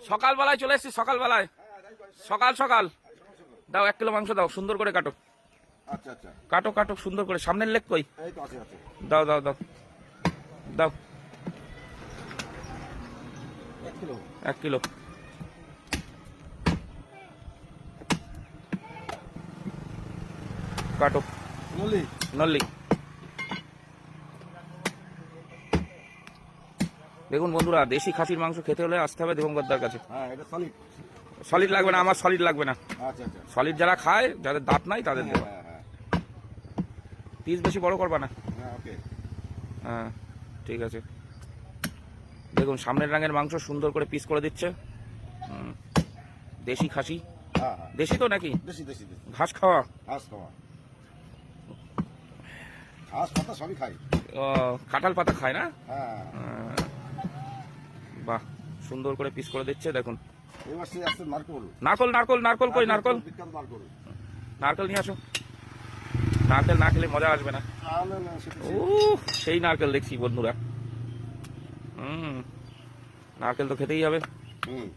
সকালবেলায় চলে এসছি, সকালবেলায় সকাল সকাল। দাও 1 কিলো মাংস দাও, সুন্দর করে কাটো। আচ্ছা আচ্ছা, কাটো কাটো সুন্দর করে। সামনের লেগ কই? এই তো আছে আছে। দাও দাও দাও দাও। 1 কিলো। 1 কিলো কাটো। নলি নল্লি। দেখুন বন্ধুরা, দেশি খাসির মাংস খেতে হলে আসতে হবে দেবঙ্গদার কাছে। হ্যাঁ, এটা সলিড। সলিড লাগবে না, আমার সলিড লাগবে না। আচ্ছা আচ্ছা, সলিড যারা খায়, যাদের দাঁত নাই তাদের দেওয়া। হ্যাঁ হ্যাঁ পিস বেশি বড় করবা না। হ্যাঁ, ওকে। হ্যাঁ ঠিক আছে। দেখুন সামনের রাঙের মাংস সুন্দর করে পিস করে দিচ্ছে। দেশি খাসি। হ্যাঁ হ্যাঁ, দেশি তো নাকি? দেশি দেশি দেশি। ঘাস খাওয়া? ঘাস খাওয়া, ঘাস পাতা সবই খাই। কাঁঠাল পাতা খায় না? হ্যাঁ, বাহ, সুন্দর করে পিস করে দিচ্ছে দেখুন। এবার সে আসছে নারকোল। নারকল নারকল নারকল কই? নারকল, বিখ্যাত নারকোল। নারকেল নিয়ে আসো। নারকেল না খেলে মজা আসবে না। তাহলে না, সেটা ও, সেই নারকেল দেখছি বন্ধুরা। নারকেল তো খেতেই হবে। হুম,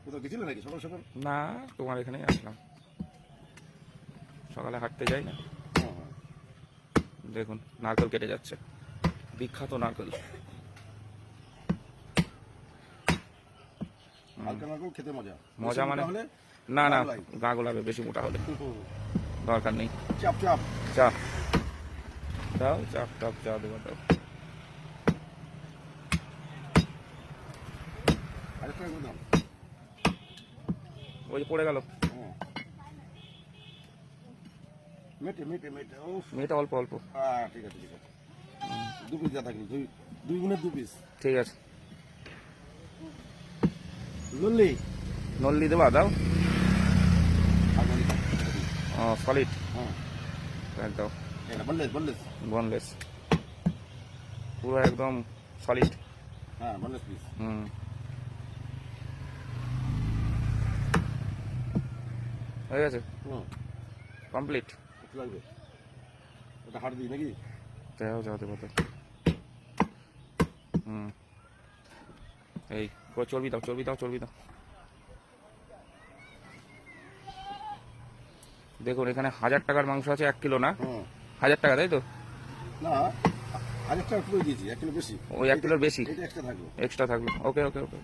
কোথাও গেছিলে নাকি সকাল সকাল? না, তোমার এখানেই আসলাম। সকালে হাঁটতে যাই না। হ্যাঁ হ্যাঁ, দেখুন নারকেল কেটে যাচ্ছে, বিখ্যাত নারকেল। হালকা নারকোল খেতে মজা। মজা মানে? হলে না না, গা গোলায়। গা গোলাবে বেশি মোটা হলে। দরকার নেই। চাপ চাপ। চা দাও, চাপ টাপ চা দেবো দাও। আরেকটা করে দাও। ওই যে পড়ে গেল। হ্যাঁ, মেটে মেটে মেটে। ও, মেয়েটা অল্প অল্প। হ্যাঁ, ঠিক আছে ঠিক আছে। 2 পিস যা থাকলো, দুই গুণের 2 পিস। ঠিক আছে। লল্লি। নল্লি দেবা? দাও। আর নলি খাও। সলিড হ্যাঁ, একদম, এটা বললেস বললেস। বোনলেস, পুরো একদম সলিড। হ্যাঁ, বললেস পিস। হয়ে গেছে, হুম, কমপ্লিট। একটু লাগবে। এটা হাড় দিই নাকি? যাও যাও দেবো তো। এই চর্বি দাও, চর্বি দাও, চর্বি দাও। দেখুন এখানে 1000 টাকার মাংস আছে, 1 কিলো না? হুম, 1000 টাকা, তাই তো? না, আরেকটা পুরো দিয়েছি, 1 কিলো বেশি। ওই 1 কিলোর বেশি এটা এক্সট্রা থাকলো। এক্সট্রা থাকলো। ওকে ওকে ওকে।